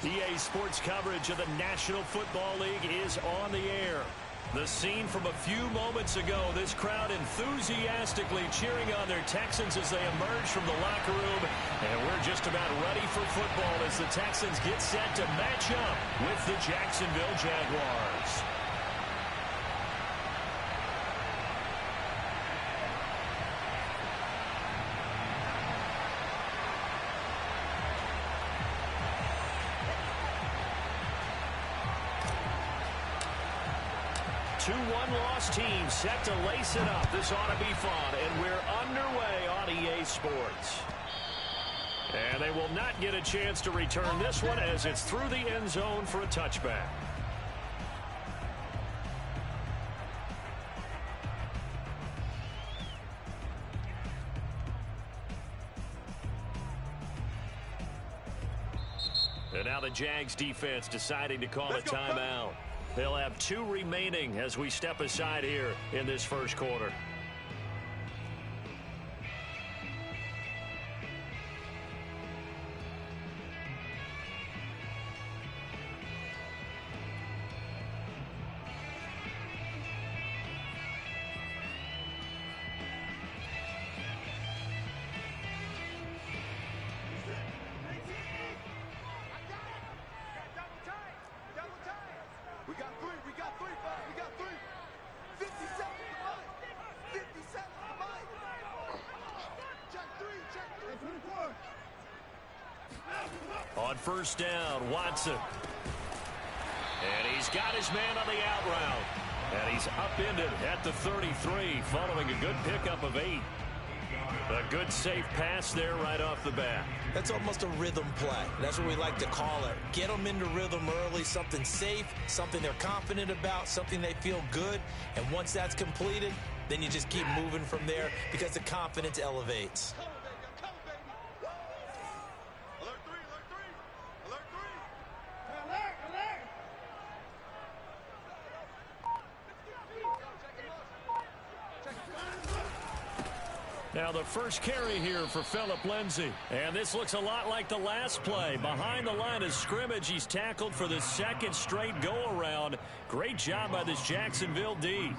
EA Sports coverage of the National Football League is on the air. The scene from a few moments ago, this crowd enthusiastically cheering on their Texans as they emerge from the locker room. And we're just about ready for football as the Texans get set to match up with the Jacksonville Jaguars. Two one-loss teams set to lace it up. This ought to be fun, and we're underway on EA Sports. And they will not get a chance to return this one as it's through the end zone for a touchback. And now the Jags defense deciding to call a timeout. They'll have 2 remaining as we step aside here in this first quarter. On first down, Watson. And he's got his man on the out route. And he's upended at the 33 following a good pickup of 8. A good safe pass there right off the bat. That's almost a rhythm play. That's what we like to call it. Get them into rhythm early, something safe, something they're confident about, something they feel good. And once that's completed, then you just keep moving from there because the confidence elevates. Now the first carry here for Phillip Lindsay. And this looks a lot like the last play. Behind the line of scrimmage, he's tackled for the second straight go-around. Great job by this Jacksonville D.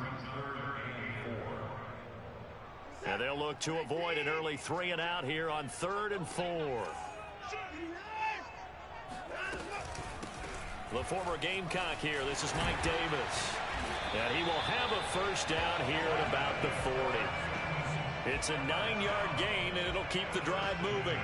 And they'll look to avoid an early 3-and-out here on 3rd and 4. The former Gamecock here. This is Mike Davis. And he will have a first down here at about the 40. It's a 9-yard gain, and it'll keep the drive moving.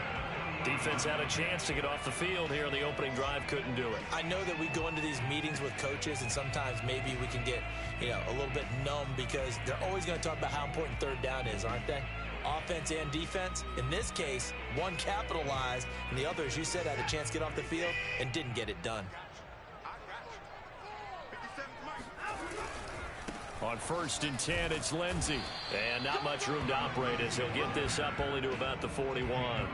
Defense had a chance to get off the field here in the opening drive, couldn't do it. I know that we go into these meetings with coaches, and sometimes maybe we can get, a little bit numb because they're always going to talk about how important third down is, aren't they? Offense and defense. In this case, one capitalized, and the other, as you said, had a chance to get off the field and didn't get it done. On 1st and 10, it's Lindsay. And not much room to operate as he'll get this up only to about the 41.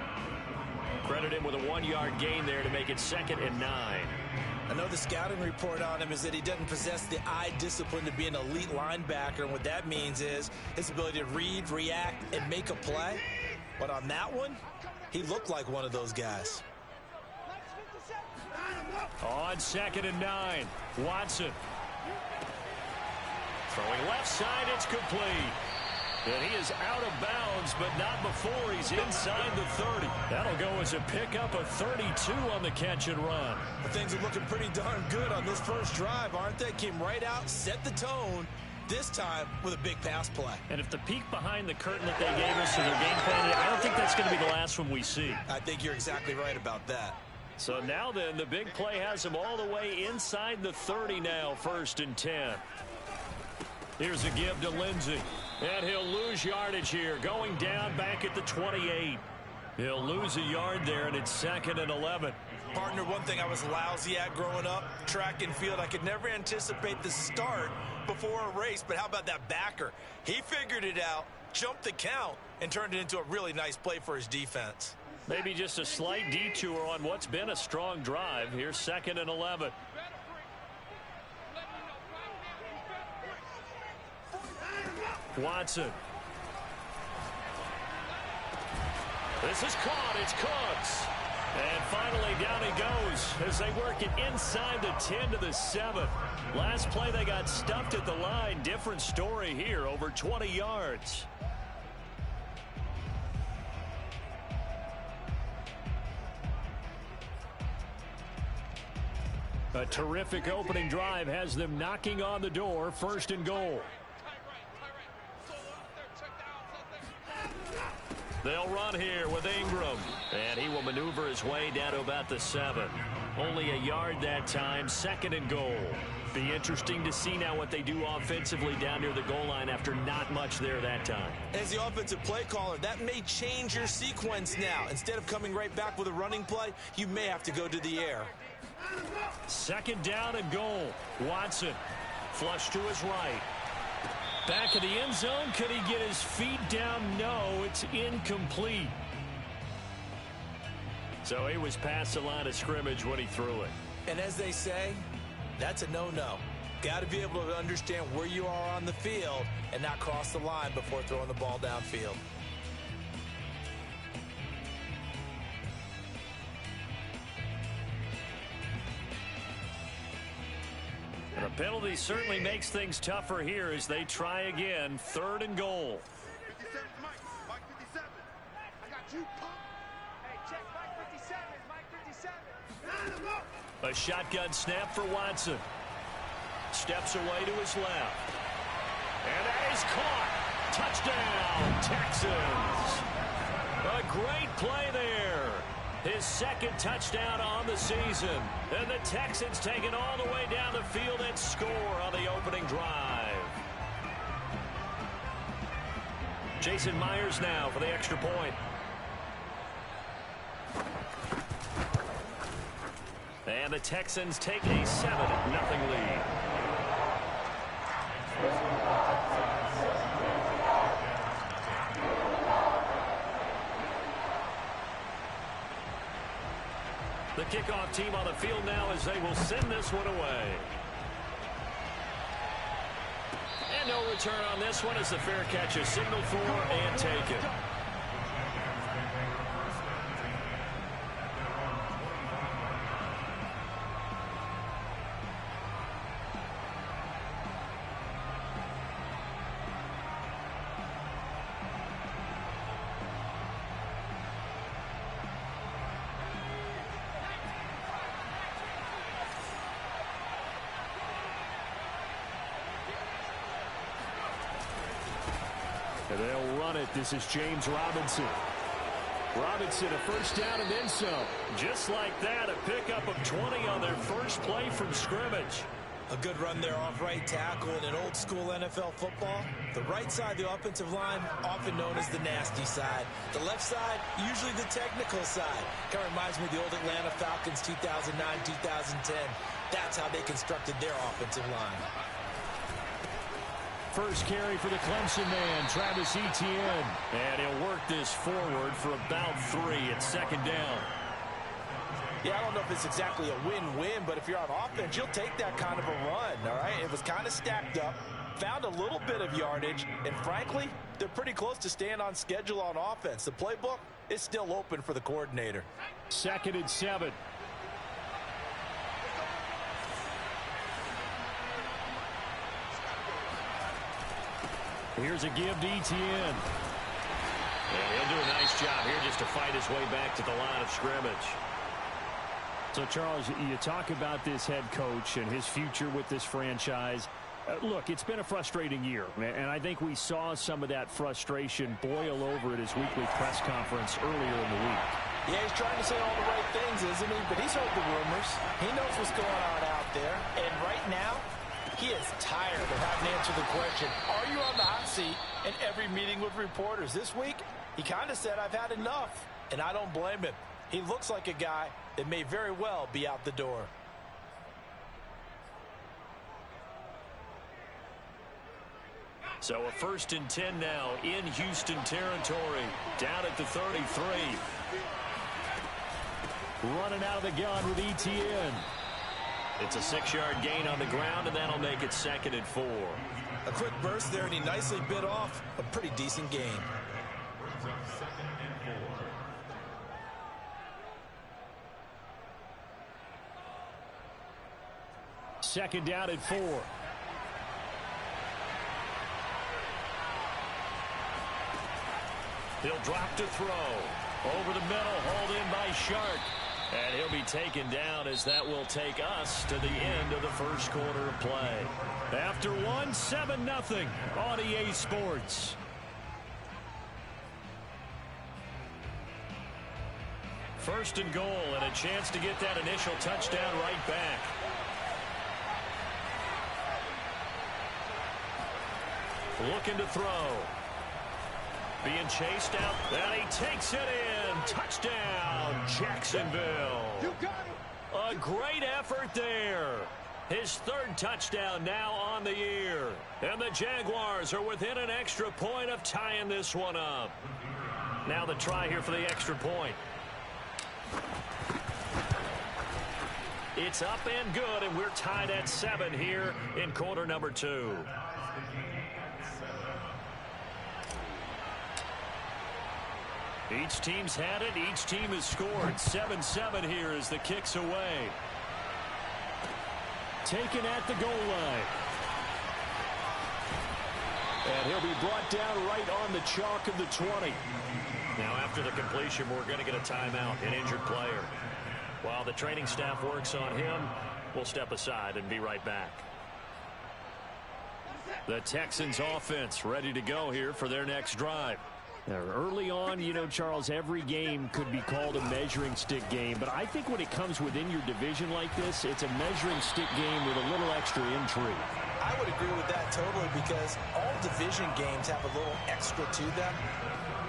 Credit him with a 1-yard gain there to make it 2nd and 9. I know the scouting report on him is that he doesn't possess the eye discipline to be an elite linebacker. And what that means is his ability to read, react, and make a play. But on that one, he looked like one of those guys. On 2nd and 9, Watson. Throwing left side, it's complete. And he is out of bounds, but not before he's inside the 30. That'll go as a pickup of 32 on the catch and run. Well, things are looking pretty darn good on this first drive, aren't they? Came right out, set the tone, this time with a big pass play. And if the peek behind the curtain that they gave us in their game plan, I don't think that's going to be the last one we see. I think you're exactly right about that. So now then, the big play has him all the way inside the 30 now, 1st and 10. Here's a give to Lindsay. And he'll lose yardage here, going down back at the 28. He'll lose a yard there, and it's 2nd and 11. Partner, one thing I was lousy at growing up, track and field, I could never anticipate the start before a race. But how about that backer? He figured it out, jumped the count, and turned it into a really nice play for his defense. Maybe just a slight detour on what's been a strong drive. Here's 2nd and 11. Watson. This is caught. It's Cooks. And finally, down he goes as they work it inside the 10 to the 7. Last play, they got stuffed at the line. Different story here, over 20 yards. A terrific opening drive has them knocking on the door, 1st and goal. They'll run here with Ingram, and he will maneuver his way down to about the 7. Only a yard that time, 2nd and goal. Be interesting to see now what they do offensively down near the goal line after not much there that time. As the offensive play caller, that may change your sequence now. Instead of coming right back with a running play, you may have to go to the air. 2nd down and goal. Watson, flush to his right. Back of the end zone. Could he get his feet down? No, it's incomplete. So he was past the line of scrimmage when he threw it. And as they say, that's a no-no. Got to be able to understand where you are on the field and not cross the line before throwing the ball downfield. The penalty certainly makes things tougher here as they try again. 3rd and goal. 57, Mike 57. I got you, punk. Hey, check Mike 57. Mike 57. A shotgun snap for Watson. Steps away to his left. And that is caught. Touchdown, Texans. A great play there. His 2nd touchdown on the season. And the Texans take it all the way down the field and score on the opening drive. Jason Myers now for the extra point. And the Texans take a 7-0 lead. The kickoff team on the field now as they will send this one away. And no return on this one as the fair catch is signaled for and taken. And they'll run it. This is James Robinson. Robinson, a 1st down and then some. Just like that, a pickup of 20 on their first play from scrimmage. A good run there off right tackle in an old school NFL football. The right side of the offensive line, often known as the nasty side. The left side, usually the technical side. Kind of reminds me of the old Atlanta Falcons 2009-2010. That's how they constructed their offensive line. First carry for the Clemson man, Travis Etienne. And he'll work this forward for about 3 at 2nd down. Yeah, I don't know if it's exactly a win-win, but if you're on offense, you'll take that kind of a run, all right? It was kind of stacked up, found a little bit of yardage, and frankly, they're pretty close to staying on schedule on offense. The playbook is still open for the coordinator. 2nd and 7. Here's a give to Etienne. And he'll do a nice job here just to fight his way back to the line of scrimmage. So, Charles, you talk about this head coach and his future with this franchise. Look, it's been a frustrating year, and I think we saw some of that frustration boil over at his weekly press conference earlier in the week. Yeah, he's trying to say all the right things, isn't he? But he's heard the rumors. He knows what's going on out there. And right now, he is tired of having to answer the question, are you on the hot seat in every meeting with reporters? This week, he kind of said, I've had enough, and I don't blame him. He looks like a guy that may very well be out the door. So a 1st and 10 now in Houston territory, down at the 33. Running out of the gun with Etienne. It's a 6-yard gain on the ground, and that'll make it 2nd and 4. A quick burst there, and he nicely bit off a pretty decent gain. second down and 4. He'll drop to throw. Over the middle, hauled in by Shark. And he'll be taken down as that will take us to the end of the first quarter of play. After one, 7-0 on EA Sports. First and goal, and a chance to get that initial touchdown right back. Looking to throw. Being chased out, and he takes it in. Touchdown, Jacksonville. You got it. A great effort there. His third touchdown now on the year. And the Jaguars are within an extra point of tying this one up. Now the try here for the extra point. It's up and good, and we're tied at 7 here in quarter number 2. Each team's had it. Each team has scored. 7-7 here as the kick's away. Taken at the goal line. And he'll be brought down right on the chalk of the 20. Now after the completion, we're going to get a timeout, an injured player. While the training staff works on him, we'll step aside and be right back. The Texans offense ready to go here for their next drive. Now, early on, you know, Charles, every game could be called a measuring stick game. But I think when it comes within your division like this, it's a measuring stick game with a little extra intrigue. I would agree with that totally because all division games have a little extra to them.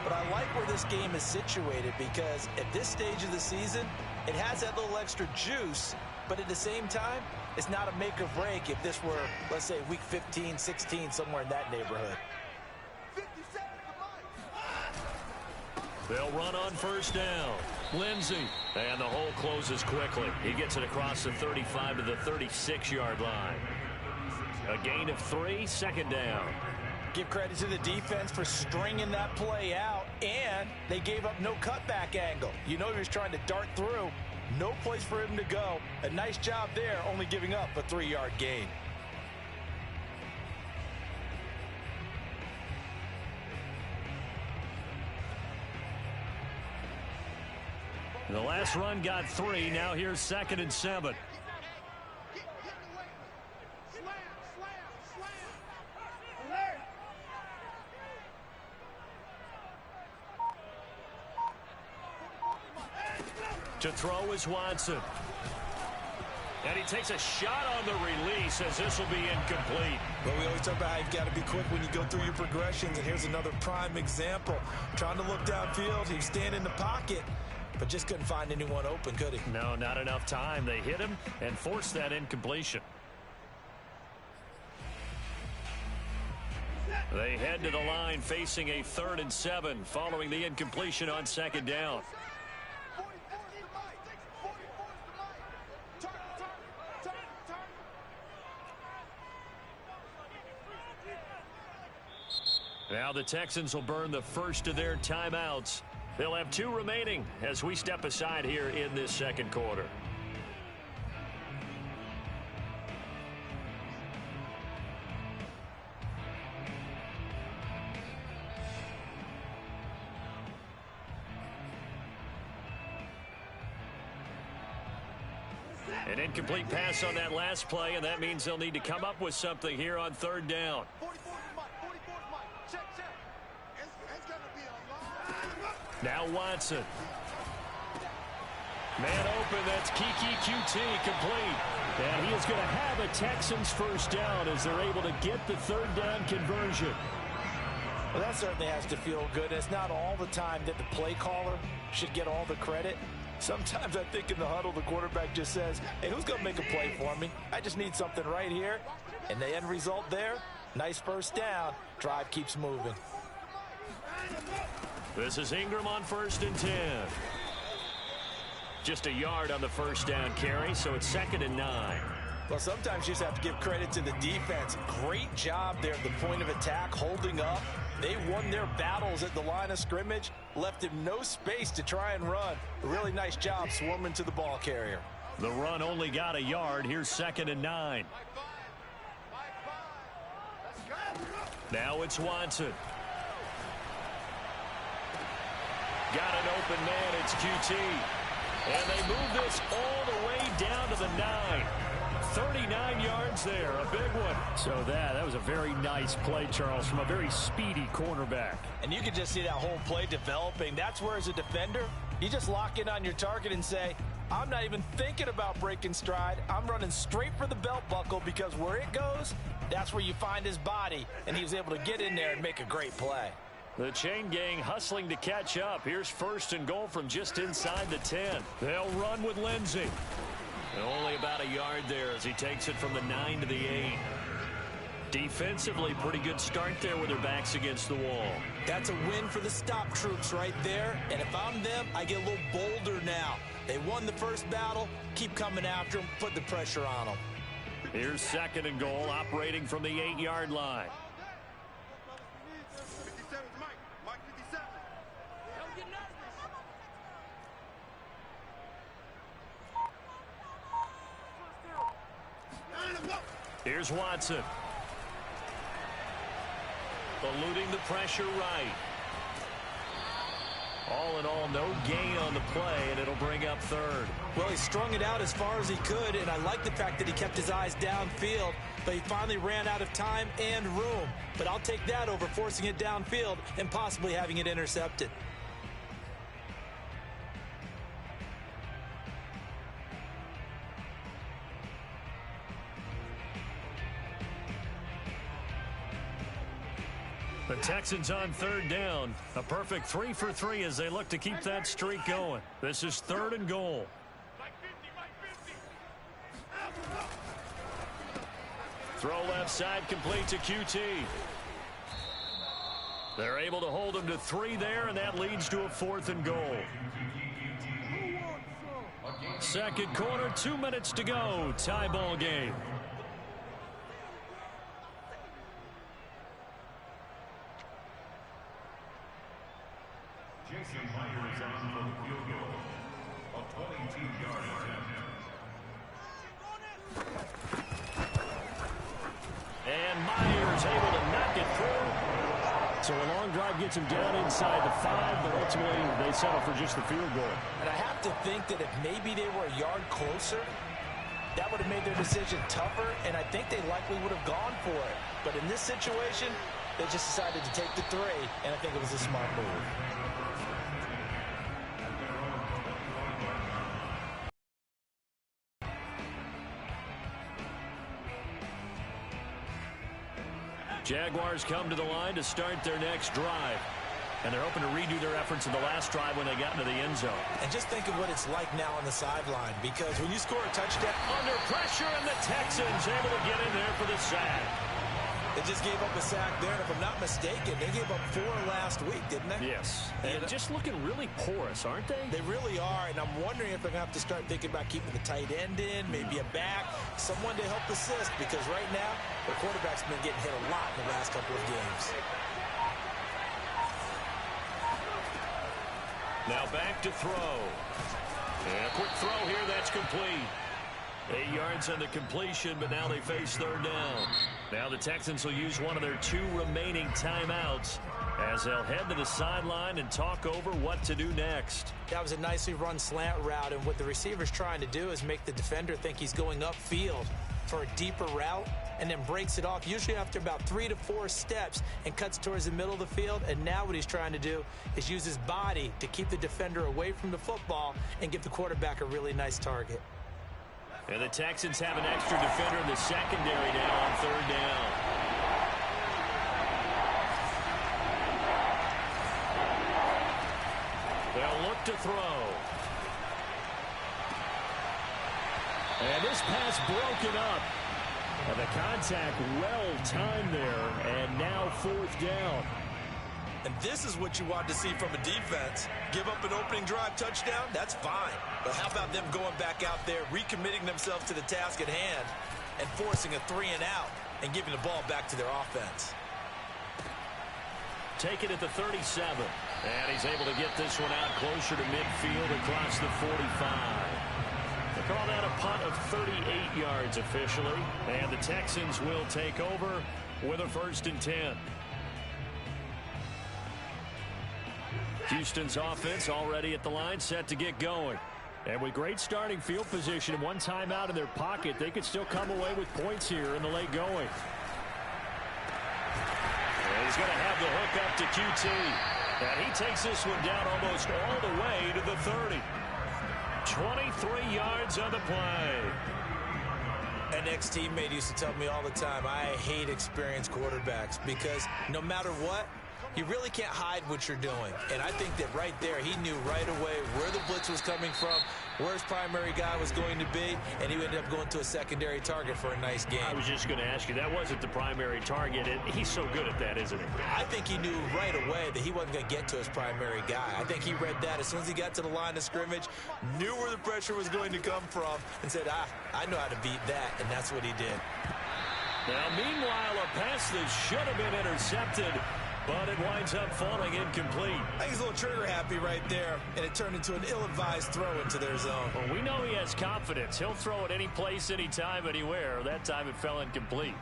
But I like where this game is situated because at this stage of the season, it has that little extra juice. But at the same time, it's not a make or break if this were, let's say, week 15, 16, somewhere in that neighborhood. They'll run on first down. Lindsey. And the hole closes quickly. He gets it across the 35 to the 36-yard line. A gain of 3, second down. Give credit to the defense for stringing that play out, and they gave up no cutback angle. You know he was trying to dart through. No place for him to go. A nice job there, only giving up a 3-yard gain. The last run got 3. Now here's 2nd and 7. To throw is Watson. And he takes a shot on the release as this will be incomplete. Well, we always talk about how you've got to be quick when you go through your progressions, and here's another prime example. Trying to look downfield, he was standing in the pocket, but just couldn't find anyone open, could he? No, not enough time. They hit him and forced that incompletion. They head to the line facing a 3rd and 7 following the incompletion on 2nd down. Now the Texans will burn the first of their timeouts. They'll have 2 remaining as we step aside here in this second quarter. An incomplete pass on that last play, and that means they'll need to come up with something here on 3rd down. Now Watson. Man open, that's Kiki QT complete. And he is going to have a Texans first down as they're able to get the 3rd down conversion. Well, that certainly has to feel good. It's not all the time that the play caller should get all the credit. Sometimes I think in the huddle, the quarterback just says, hey, who's going to make a play for me? I just need something right here. And the end result there, nice first down. Drive keeps moving. This is Ingram on 1st and 10. Just a yard on the first down carry, so it's 2nd and 9. Well, sometimes you just have to give credit to the defense. Great job there at the point of attack, holding up. They won their battles at the line of scrimmage, left him no space to try and run. A really nice job swarming to the ball carrier. The run only got a yard. Here's 2nd and 9. Now it's Watson. Got an open man. It's QT. And they move this all the way down to the 9. 39 yards there, a big one. So that was a very nice play, Charles, from a very speedy cornerback. And you can just see that whole play developing. That's where, as a defender, you just lock in on your target and say, I'm not even thinking about breaking stride. I'm running straight for the belt buckle, because where it goes, that's where you find his body. And he was able to get in there and make a great play. The chain gang hustling to catch up. Here's 1st and goal from just inside the 10. They'll run with Lindsey. And only about a yard there as he takes it from the 9 to the 8. Defensively, pretty good start there with their backs against the wall. That's a win for the stop troops right there. And if I'm them, I get a little bolder now. They won the first battle. Keep coming after them. Put the pressure on them. Here's 2nd and goal, operating from the 8-yard line. 57 Mike 57. Don't get nervous. Here's Watson. Eluding the pressure right. All in all, no gain on the play, and it'll bring up 3rd. Well, he strung it out as far as he could, and I like the fact that he kept his eyes downfield, but he finally ran out of time and room. But I'll take that over forcing it downfield and possibly having it intercepted. The Texans on 3rd down. A perfect 3 for 3 as they look to keep that streak going. This is 3rd and goal. Throw left side, complete to QT. They're able to hold him to 3 there, and that leads to a 4th and goal. 2nd quarter, 2 minutes to go. Tie ball game. Jason Myers on for the field goal. A 22-yard attempt. And Myers able to knock it through. So a long drive gets him down inside the 5, but ultimately they settle for just the field goal. And I have to think that if maybe they were a yard closer, that would have made their decision tougher, and I think they likely would have gone for it. But in this situation, they just decided to take the 3, and I think it was a smart move. Jaguars come to the line to start their next drive. And they're hoping to redo their efforts in the last drive when they got into the end zone. And just think of what it's like now on the sideline, because when you score a touchdown, under pressure, and the Texans able to get in there for the sack. they just gave up a sack there, and if I'm not mistaken, they gave up 4 last week, didn't they? Yes. And just looking really porous, aren't they? They really are, and I'm wondering if they're going to have to start thinking about keeping the tight end in, maybe a back, someone to help assist, because right now, their quarterback's been getting hit a lot in the last couple of games. Now back to throw. And a quick throw here, that's complete. 8 yards on the completion, but now they face 3rd down. Now the Texans will use one of their 2 remaining timeouts as they'll head to the sideline and talk over what to do next. That was a nicely run slant route, and what the receiver's trying to do is make the defender think he's going upfield for a deeper route, and then breaks it off, usually after about 3 to 4 steps, and cuts towards the middle of the field. And now what he's trying to do is use his body to keep the defender away from the football and give the quarterback a really nice target. And the Texans have an extra defender in the secondary now on 3rd down. They'll look to throw. And this pass broken up. And the contact well timed there, and now 4th down. And this is what you want to see from a defense. Give up an opening drive touchdown, that's fine. But how about them going back out there, recommitting themselves to the task at hand, and forcing a 3 and out, and giving the ball back to their offense. Take it at the 37. And he's able to get this one out closer to midfield across the 45. They call that a punt of 38 yards officially. And the Texans will take over with a 1st and 10. Houston's offense already at the line, set to get going. And with great starting field position and one timeout in their pocket, they could still come away with points here in the late going. And he's going to have the hook up to QT. And he takes this one down almost all the way to the 30. 23 yards on the play. An ex-teammate used to tell me all the time, I hate experienced quarterbacks because no matter what, you really can't hide what you're doing. And I think that right there, he knew right away where the blitz was coming from, where his primary guy was going to be, and he ended up going to a secondary target for a nice game. I was just going to ask you, that wasn't the primary target. He's so good at that, isn't he? I think he knew right away that he wasn't going to get to his primary guy. I think he read that as soon as he got to the line of scrimmage, knew where the pressure was going to come from, and said, I know how to beat that, and that's what he did. Now, meanwhile, a pass that should have been intercepted, but it winds up falling incomplete. I think he's a little trigger happy right there, and it turned into an ill-advised throw into their zone. Well, we know he has confidence. He'll throw it any place, anytime, anywhere. That time it fell incomplete.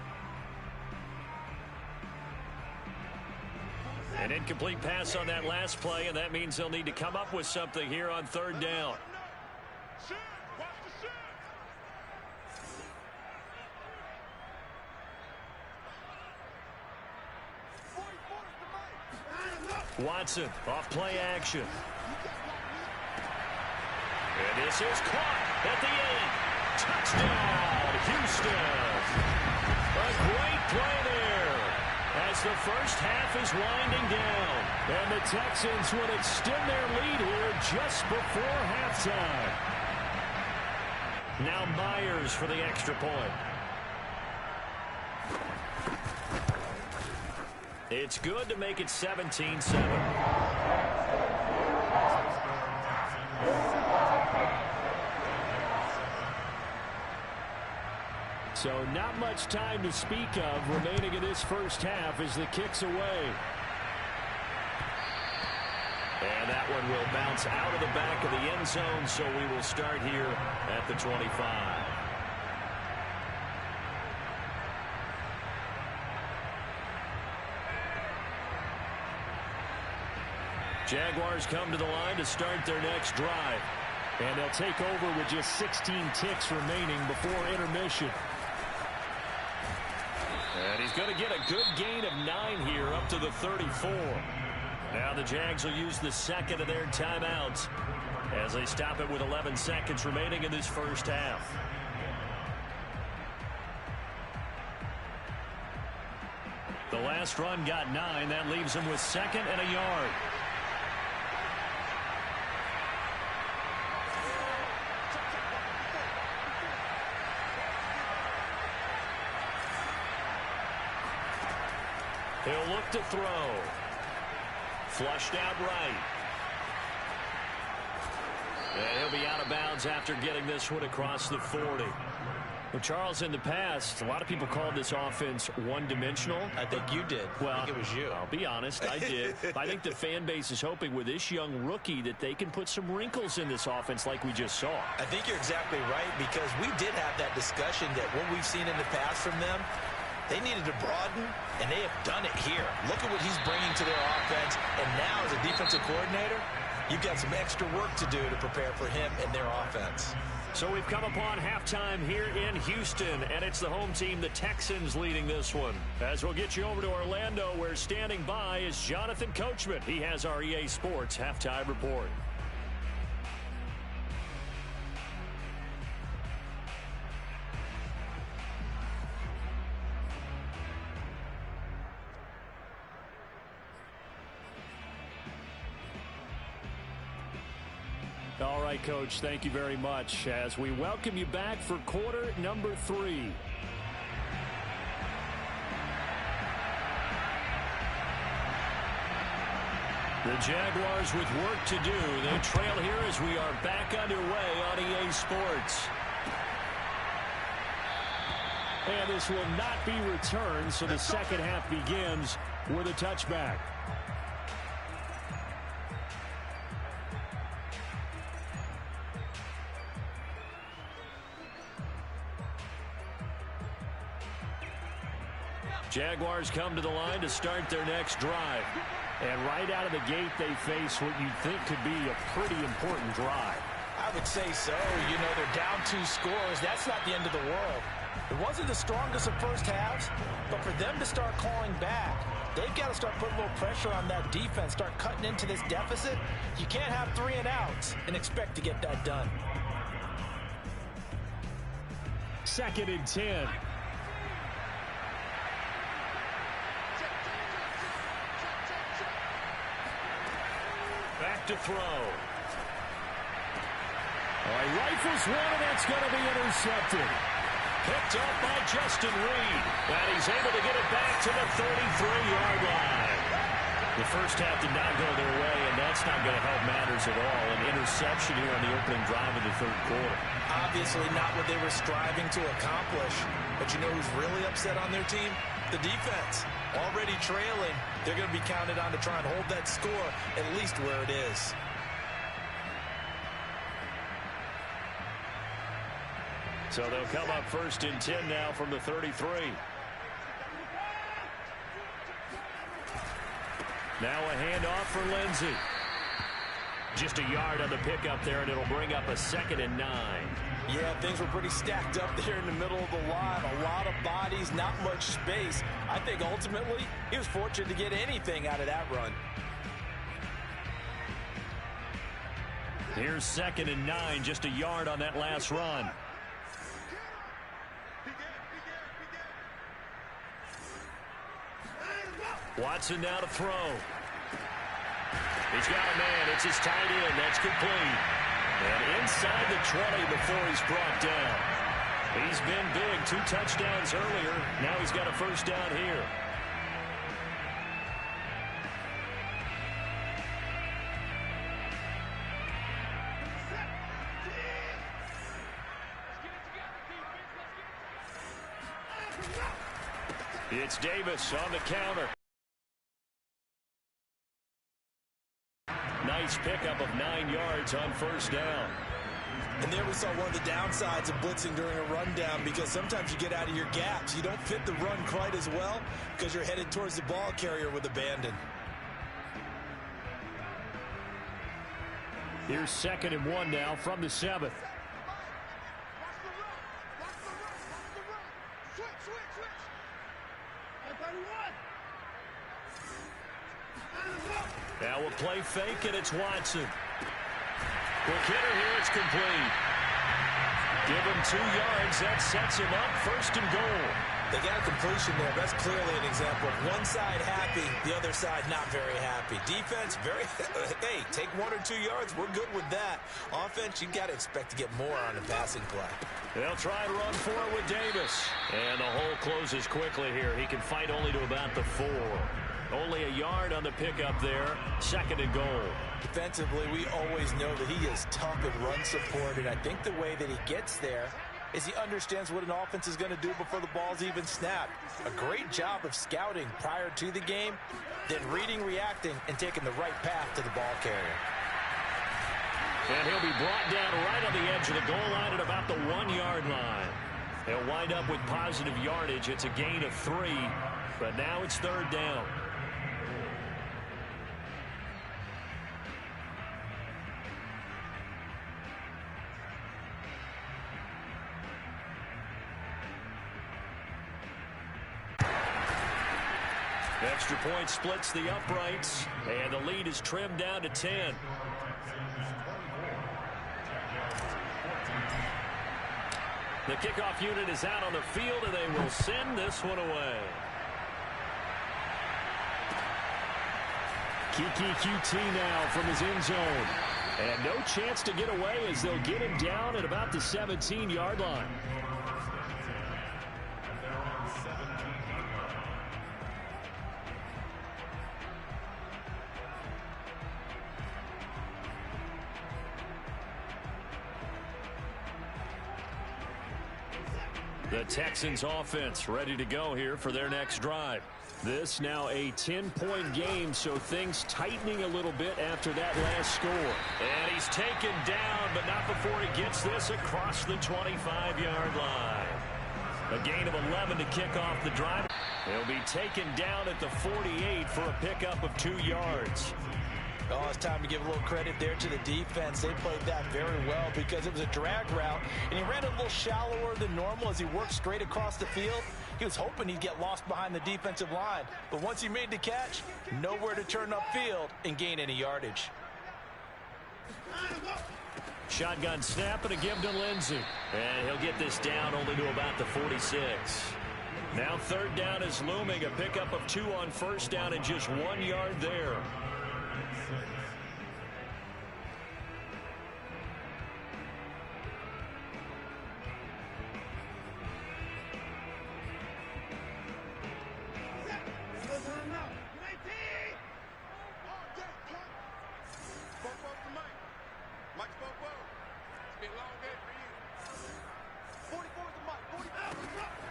An incomplete pass on that last play, and that means they'll need to come up with something here on 3rd down. Watson off play action. And this is caught at the end. Touchdown, Houston. A great play there as the first half is winding down. And the Texans would extend their lead here just before halftime. Now Myers for the extra point. It's good to make it 17-7. So not much time to speak of remaining in this first half as the kick's away. And that one will bounce out of the back of the end zone, so we will start here at the 25. Jaguars come to the line to start their next drive. And they'll take over with just 16 ticks remaining before intermission. And he's going to get a good gain of 9 here up to the 34. Now the Jags will use the second of their timeouts as they stop it with 11 seconds remaining in this first half. The last run got 9. That leaves him with 2nd and a yard. He'll look to throw. Flushed out right. And he'll be out of bounds after getting this one across the 40. Well, Charles, in the past, a lot of people called this offense one-dimensional. I think you did. Well, I think it was you. I'll be honest, I did. I think the fan base is hoping with this young rookie that they can put some wrinkles in this offense like we just saw. I think you're exactly right, because we did have that discussion that what we've seen in the past from them, they needed to broaden, and they have done it here. Look at what he's bringing to their offense, and now as a defensive coordinator, you've got some extra work to do to prepare for him and their offense. So we've come upon halftime here in Houston, and it's the home team, the Texans, leading this one. As we'll get you over to Orlando, where standing by is Jonathan Coachman. He has our EA Sports halftime report. All right, Coach, thank you very much as we welcome you back for quarter number 3. The Jaguars with work to do. They trail here as we are back underway on EA Sports. And this will not be returned, so the second half begins with a touchback. Jaguars come to the line to start their next drive. And right out of the gate, they face what you'd think could be a pretty important drive. I would say so. You know, they're down 2 scores. That's not the end of the world. It wasn't the strongest of first halves, but for them to start calling back, they've got to start putting a little pressure on that defense, start cutting into this deficit. You can't have 3 and outs and expect to get that done. 2nd and 10. Back to throw. Rifles one, and that's going to be intercepted. Picked up by Justin Reed. And he's able to get it back to the 33-yard line. The first half did not go their way, and that's not going to help matters at all. An interception here on the opening drive of the third quarter. Obviously not what they were striving to accomplish. But you know who's really upset on their team? The defense. Already trailing, they're going to be counted on to try and hold that score at least where it is. So they'll come up 1st and 10 now from the 33. Now a handoff for Lindsey. Just a yard on the pickup there, and it'll bring up a 2nd and 9. Yeah, things were pretty stacked up there in the middle of the line. A lot of bodies, not much space. I think ultimately he was fortunate to get anything out of that run. Here's 2nd and 9, just a yard on that last run. Watson now to throw. He's got a man. It's his tight end. That's complete. And inside the 20 before he's brought down. He's been big. 2 touchdowns earlier. Now he's got a first down here. It's Davis on the counter. Nice pickup of 9 yards on first down. And there we saw one of the downsides of blitzing during a rundown, because sometimes you get out of your gaps. You don't fit the run quite as well because you're headed towards the ball carrier with abandon. Here's 2nd and 1 now from the 7th. Now we'll play fake, and it's Watson. Quick hitter here, it's complete. Give him 2 yards. That sets him up 1st and goal. They got a completion there. That's clearly an example of one side happy, the other side not very happy. Defense, very, hey, take 1 or 2 yards. We're good with that. Offense, you got to expect to get more on the passing play. They'll try and run for it with Davis. And the hole closes quickly here. He can fight only to about the 4. Only a yard on the pickup there. 2nd and goal. Defensively, we always know that he is tough in run support, and I think the way that he gets there is he understands what an offense is going to do before the ball's even snapped. A great job of scouting prior to the game, then reading, reacting, and taking the right path to the ball carrier. And he'll be brought down right on the edge of the goal line at about the 1-yard line. They'll wind up with positive yardage. It's a gain of 3, but now it's 3rd down. Extra point splits the uprights, and the lead is trimmed down to 10. The kickoff unit is out on the field, and they will send this one away. Kiki QT now from his end zone. And no chance to get away as they'll get him down at about the 17-yard line. The Texans offense ready to go here for their next drive. This now a 10-point game, so things tightening a little bit after that last score. And he's taken down, but not before he gets this across the 25-yard line. A gain of 11 to kick off the drive. He'll be taken down at the 48 for a pickup of 2 yards. Oh, it's time to give a little credit there to the defense. They played that very well because it was a drag route, and he ran a little shallower than normal as he worked straight across the field. He was hoping he'd get lost behind the defensive line, but once he made the catch, nowhere to turn upfield and gain any yardage. Shotgun snap and a give to Lindsey. And he'll get this down only to about the 46. Now 3rd down is looming. A pickup of 2 on 1st down and just 1 yard there.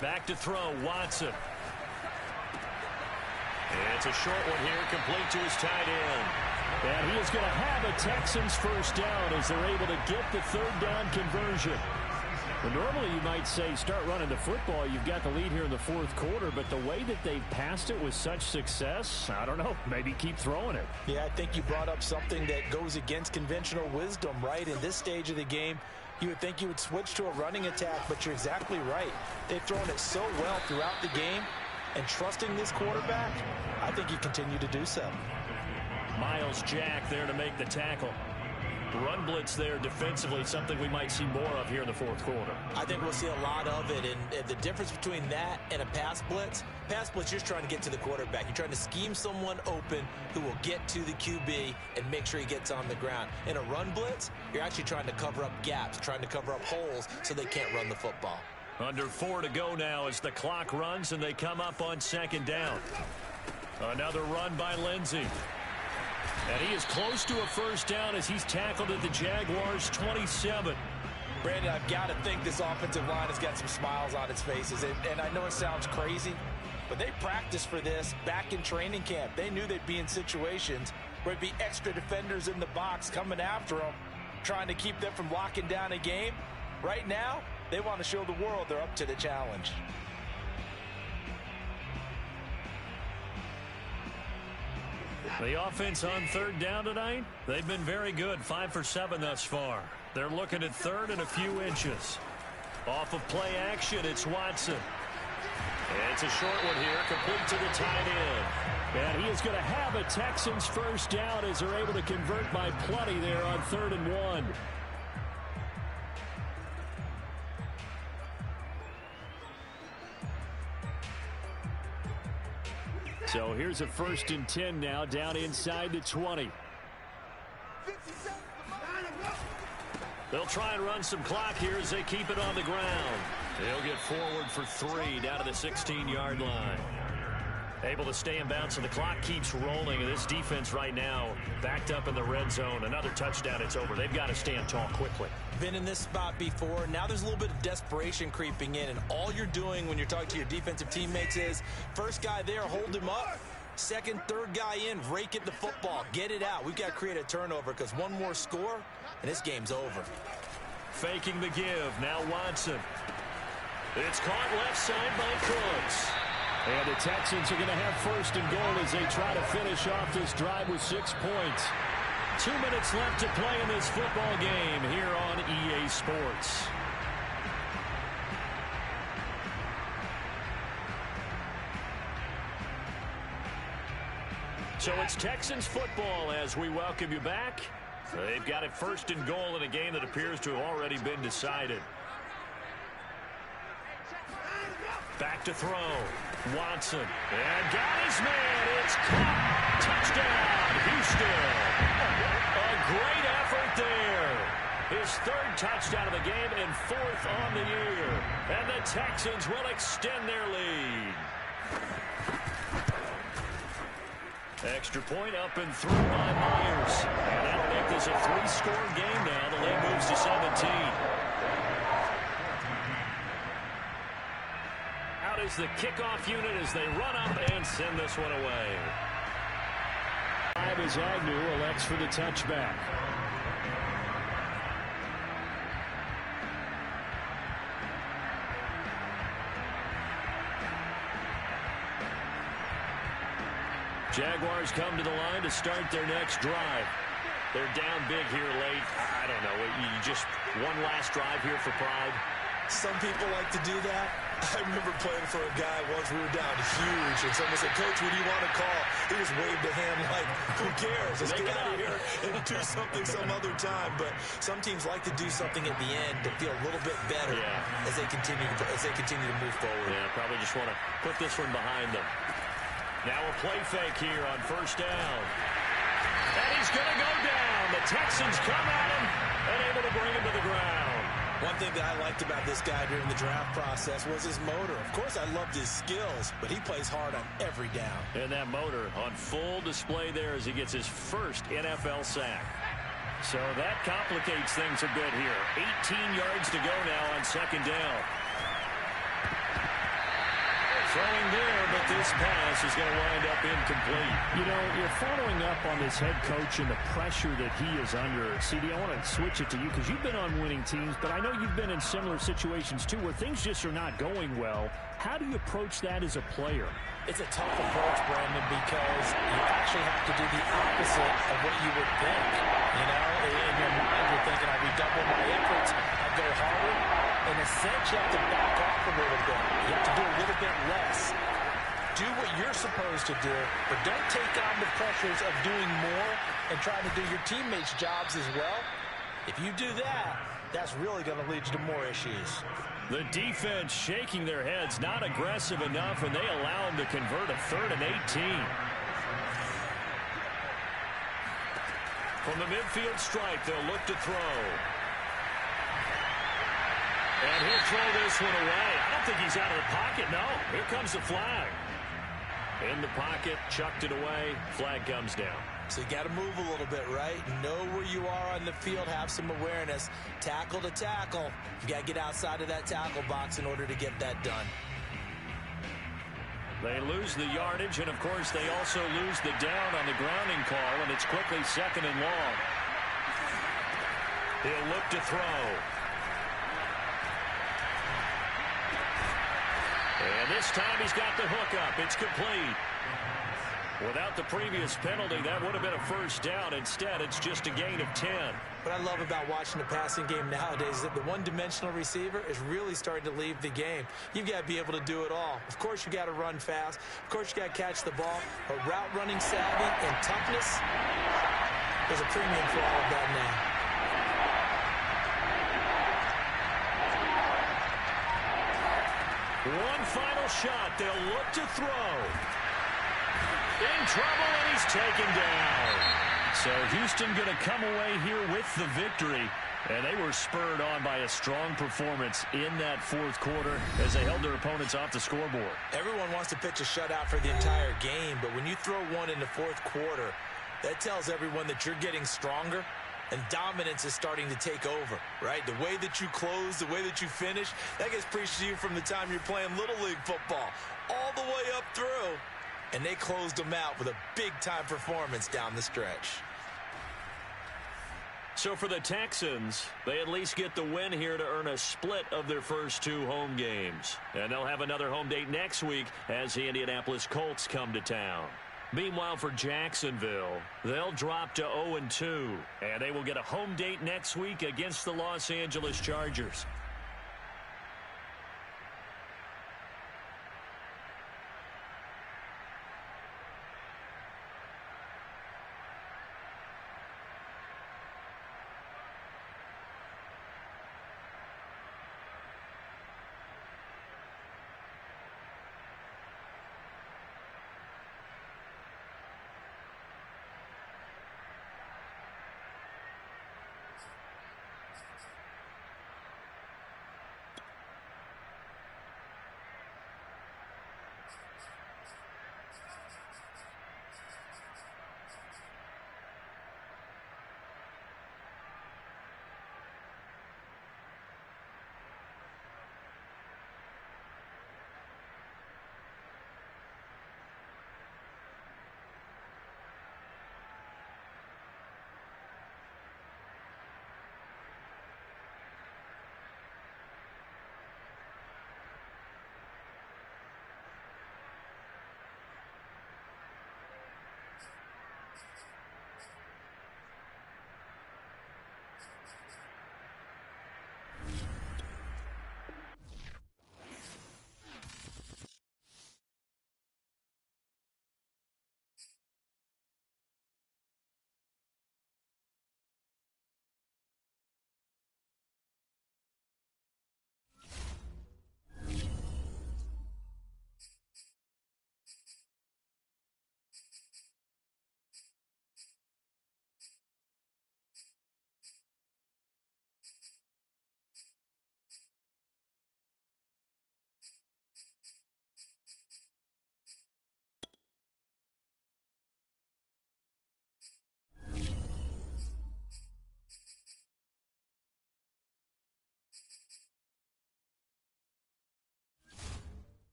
Back to throw, Watson. It's a short one here, complete to his tight end. And he is going to have a Texans 1st down as they're able to get the 3rd down conversion. Well, normally you might say start running the football. You've got the lead here in the 4th quarter, but the way that they've passed it with such success, I don't know, maybe keep throwing it. Yeah, I think you brought up something that goes against conventional wisdom, right? In this stage of the game, you would think you would switch to a running attack, but you're exactly right. They've thrown it so well throughout the game, and trusting this quarterback, I think you continue to do so. Miles Jack there to make the tackle. Run blitz there defensively, something we might see more of here in the 4th quarter. I think we'll see a lot of it, and the difference between that and a pass blitz, you're just trying to get to the quarterback. You're trying to scheme someone open who will get to the QB and make sure he gets on the ground. In a run blitz, you're actually trying to cover up gaps, trying to cover up holes so they can't run the football. Under 4 to go now as the clock runs and they come up on 2nd down. Another run by Lindsey. And he is close to a 1st down as he's tackled at the Jaguars' 27. Brandon, I've got to think this offensive line has got some smiles on its faces. And I know it sounds crazy, but they practiced for this back in training camp. They knew they'd be in situations where there'd be extra defenders in the box coming after them, trying to keep them from locking down a game. Right now, they want to show the world they're up to the challenge. The offense on 3rd down tonight, they've been very good, 5 for 7 thus far. They're looking at 3rd and a few inches. Off of play action, it's Watson. It's a short one here, complete to the tight end. And he is going to have a Texans 1st down as they're able to convert by plenty there on 3rd and 1. So here's a 1st and 10 now down inside the 20. They'll try and run some clock here as they keep it on the ground. They'll get forward for 3 down to the 16-yard line. Able to stay in bounds, and the clock keeps rolling. And this defense right now backed up in the red zone. Another touchdown, it's over. They've got to stand tall quickly. Been in this spot before. Now there's a little bit of desperation creeping in, and all you're doing when you're talking to your defensive teammates is first guy there, hold him up. Second, third guy in, rake it the football. Get it out. We've got to create a turnover because one more score, and this game's over. Faking the give. Now Watson. It's caught left side by Cooks. And the Texans are going to have 1st and goal as they try to finish off this drive with 6 points. 2 minutes left to play in this football game here on EA Sports. So it's Texans football as we welcome you back. They've got it 1st and goal in a game that appears to have already been decided. Back to throw. Watson. And got his man. It's caught. Touchdown, Houston. A great effort there. His 3rd touchdown of the game and 4th on the year. And the Texans will extend their lead. Extra point up and through by Myers. And that'll make this a 3-score game now. The lead moves to 17. Out is the kickoff unit as they run up and send this one away. 5 is Agnew elects for the touchback. Jaguars come to the line to start their next drive. They're down big here late. I don't know. You just one last drive here for pride. Some people like to do that. I remember playing for a guy once. We were down huge, and someone said, "Coach, what do you want to call?" He just waved a hand like, "Who cares? Let's get out of here and do something some other time." But some teams like to do something at the end to feel a little bit better as they continue to move forward. Yeah, probably just want to put this one behind them. Now a play fake here on first down. And he's going to go down. The Texans come at him and able to bring him to the ground. One thing that I liked about this guy during the draft process was his motor. Of course, I loved his skills, but he plays hard on every down. And that motor on full display there as he gets his first NFL sack. So that complicates things a bit here. 18 yards to go now on second down. Throwing there, but this pass is going to wind up incomplete. You know, you're following up on this head coach and the pressure that he is under. CD, I want to switch it to you because you've been on winning teams, but I know you've been in similar situations too where things just are not going well. How do you approach that as a player? It's a tough approach, Brandon, because you actually have to do the opposite of what you would think. You know, in your mind, you're thinking, I redouble my efforts, I go harder. In a sense, you have to back off a little bit. You have to do a little bit less. Do what you're supposed to do, but don't take on the pressures of doing more and trying to do your teammates' jobs as well. If you do that, that's really going to lead you to more issues. The defense shaking their heads, not aggressive enough, and they allow him to convert a 3rd and 18. From the midfield stripe, they'll look to throw. And he'll throw this one away. I don't think he's out of the pocket, no. Here comes the flag. In the pocket, chucked it away. Flag comes down. So you got to move a little bit, right? Know where you are on the field, have some awareness. Tackle to tackle. You got to get outside of that tackle box in order to get that done. They lose the yardage, and of course they also lose the down on the grounding call, and it's quickly 2nd and long. He'll look to throw. And this time he's got the hook up. It's complete. Without the previous penalty, that would have been a first down. Instead, it's just a gain of 10. What I love about watching the passing game nowadays is that the one-dimensional receiver is really starting to leave the game. You've got to be able to do it all. Of course, you got to run fast. Of course, you got to catch the ball. But route running savvy and toughness, there's a premium for all of that now. One final shot. They'll look to throw. In trouble, and he's taken down. So Houston going to come away here with the victory. And they were spurred on by a strong performance in that 4th quarter as they held their opponents off the scoreboard. Everyone wants to pitch a shutout for the entire game, but when you throw one in the 4th quarter, that tells everyone that you're getting stronger and dominance is starting to take over, right? The way that you close, the way that you finish, that gets preached to you from the time you're playing Little League football all the way up through. And they closed them out with a big-time performance down the stretch. So for the Texans, they at least get the win here to earn a split of their first 2 home games. And they'll have another home date next week as the Indianapolis Colts come to town. Meanwhile, for Jacksonville, they'll drop to 0-2, and they will get a home date next week against the Los Angeles Chargers.